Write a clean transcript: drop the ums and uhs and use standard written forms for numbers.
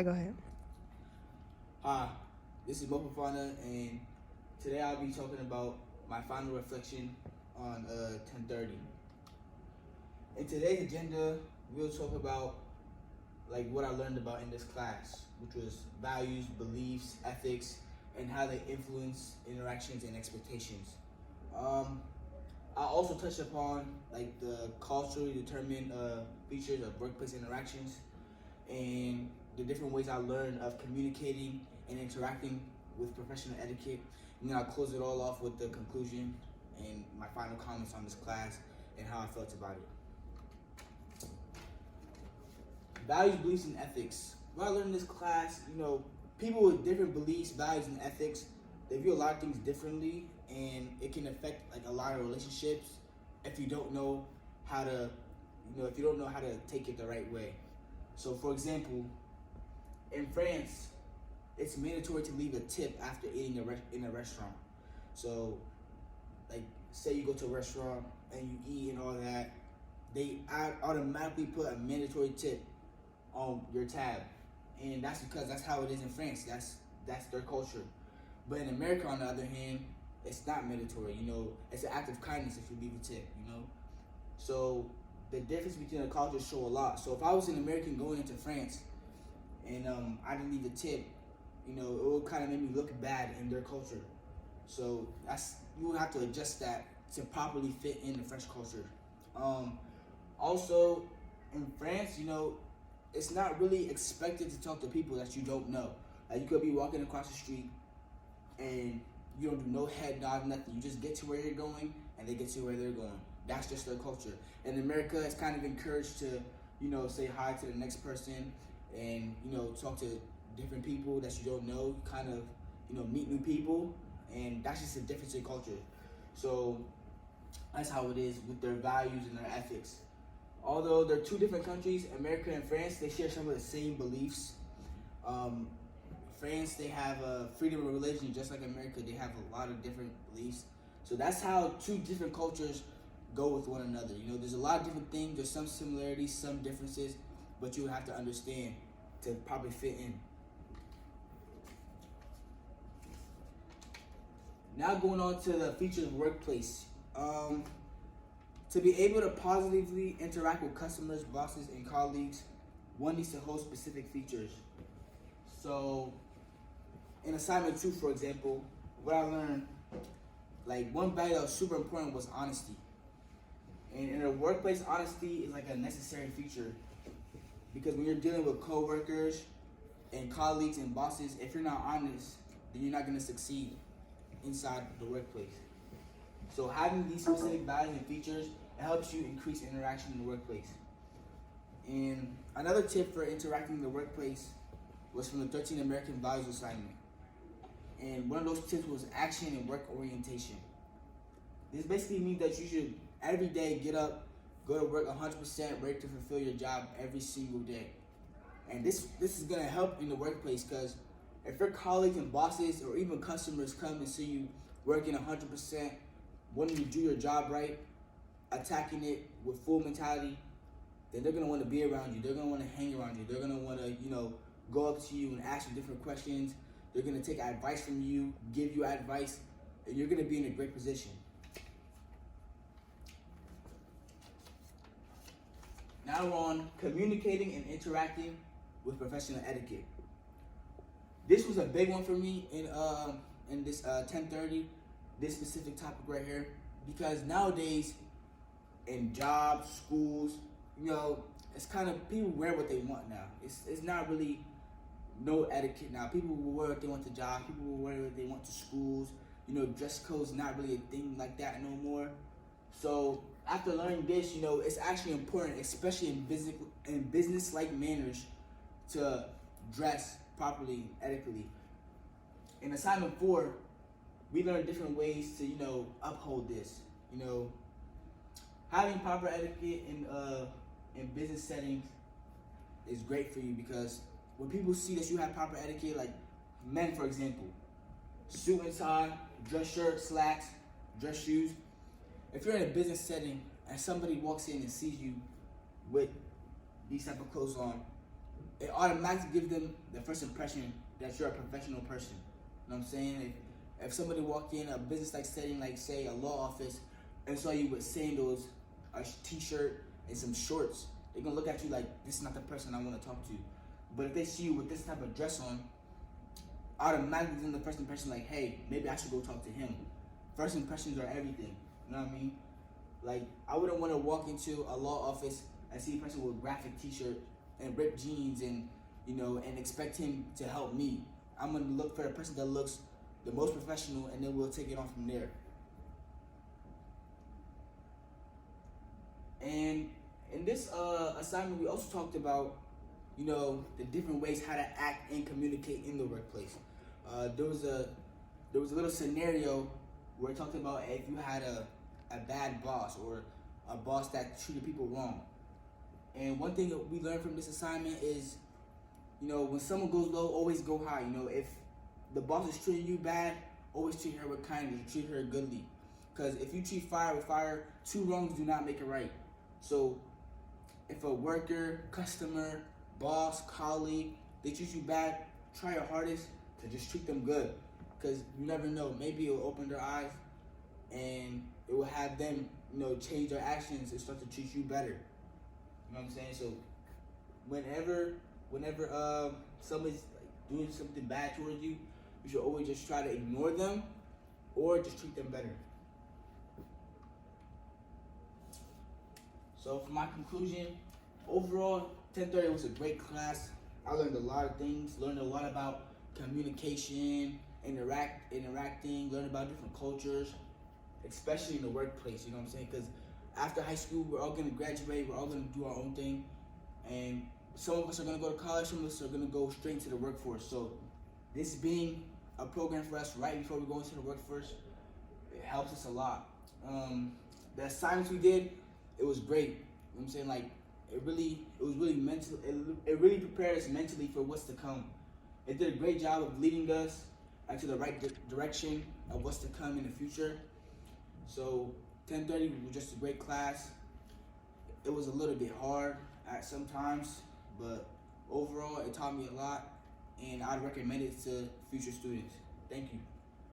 Go ahead. Hi, this is Mopafana, and today I'll be talking about my final reflection on 1030. In today's agenda, we'll talk about what I learned about in this class, which was values, beliefs, ethics, and how they influence interactions and expectations. I also touch upon the culturally determined features of workplace interactions and the different ways I learned of communicating and interacting with professional etiquette. And then I'll close it all off with the conclusion and my final comments on this class and how I felt about it. Values, beliefs, and ethics. What I learned in this class, people with different beliefs, values, and ethics, they view a lot of things differently, and it can affect a lot of relationships if you don't know how to, take it the right way. So, for example, in France, it's mandatory to leave a tip after eating in a restaurant. So, say you go to a restaurant and you eat and all that, they automatically put a mandatory tip on your tab, and that's because that's how it is in France. That's their culture. But in America, on the other hand, it's not mandatory. It's an act of kindness if you leave a tip. So the difference between the cultures show a lot. So if I was an American going into France and I didn't leave a tip, it would kind of make me look bad in their culture. So you would have to adjust that to properly fit in the French culture. Also, in France, it's not really expected to talk to people that you don't know. Like, you could be walking across the street and you don't do no head nod, nothing. You just get to where you're going and they get to where they're going. That's just their culture. In America, it's kind of encouraged to, say hi to the next person and, talk to different people that you don't know, kind of, meet new people. And that's just a difference in culture. So that's how it is with their values and their ethics. Although they're two different countries, America and France, they share some of the same beliefs. France, they have freedom of religion, just like America. They have a lot of different beliefs. So that's how two different cultures go with one another. There's a lot of different things. There's some similarities, some differences, but you have to understand to probably fit in. Now going on to the features of workplace. To be able to positively interact with customers, bosses, and colleagues, one needs to hold specific features. So, in assignment 2, for example, what I learned, one value that was super important was honesty. And in a workplace, honesty is a necessary feature, because when you're dealing with coworkers and colleagues and bosses, if you're not honest, then you're not going to succeed inside the workplace. So having these specific values and features, it helps you increase interaction in the workplace. And another tip for interacting in the workplace was from the 13 American Values assignment. And one of those tips was action and work orientation. This basically means that you should every day get up, go to work 100% ready to fulfill your job every single day. And this is going to help in the workplace, because if your colleagues and bosses or even customers come and see you working 100%, wanting to do your job right, attacking it with full mentality, then they're going to want to be around you. They're going to want to hang around you. They're going to want to, go up to you and ask you different questions. They're going to take advice from you, give you advice, and you're going to be in a great position. Now we're on communicating and interacting with professional etiquette. This was a big one for me in this 1030, this specific topic right here, because nowadays in jobs, schools, it's kind of, people wear what they want now. It's not really no etiquette now. People will wear what they want to jobs. People will wear what they want to schools. Dress code's not really a thing like that no more. So after learning this, it's actually important, especially in business-like manners, to dress properly, ethically. In assignment 4, we learned different ways to, uphold this. Having proper etiquette in business settings is great for you, because when people see that you have proper etiquette, like men, for example, suit and tie, dress shirt, slacks, dress shoes. If you're in a business setting and somebody walks in and sees you with these type of clothes on, it automatically gives them the first impression that you're a professional person. You know what I'm saying? If somebody walk in a business-like setting, like say a law office, and saw you with sandals, a t-shirt, and some shorts, they're gonna look at you like, this is not the person I want to talk to. But if they see you with this type of dress on, automatically gives them the first impression like, hey, maybe I should go talk to him. First impressions are everything. You know what I mean? Like, I wouldn't want to walk into a law office and see a person with a graphic t-shirt and ripped jeans and, and expect him to help me. I'm going to look for the person that looks the most professional, and then we'll take it on from there. And in this assignment, we also talked about, the different ways how to act and communicate in the workplace. There was a little scenario where it talked about if you had a bad boss or a boss that treated people wrong. And one thing that we learned from this assignment is, when someone goes low, always go high. If the boss is treating you bad, always treat her with kindness, treat her goodly. Because if you treat fire with fire, two wrongs do not make it right. So if a worker, customer, boss, colleague, they treat you bad, try your hardest to just treat them good. Because you never know, maybe it will open their eyes and it will have them, change their actions and start to treat you better. You know what I'm saying? So whenever somebody's doing something bad towards you, you should always just try to ignore them or just treat them better. So for my conclusion, overall, 1030 was a great class. I learned a lot of things, learned a lot about communication, interacting, learned about different cultures, especially in the workplace, you know what I'm saying? Because after high school, we're all going to graduate, we're all going to do our own thing, and some of us are going to go to college, some of us are going to go straight into the workforce. So this being a program for us right before we go into the workforce, it helps us a lot. The assignments we did, it was great. You know what I'm saying? Like, it was really mental. It really prepared us mentally for what's to come. It did a great job of leading us into the right direction of what's to come in the future. So 1030 was just a great class. It was a little bit hard at some times, but overall it taught me a lot, and I'd recommend it to future students. Thank you.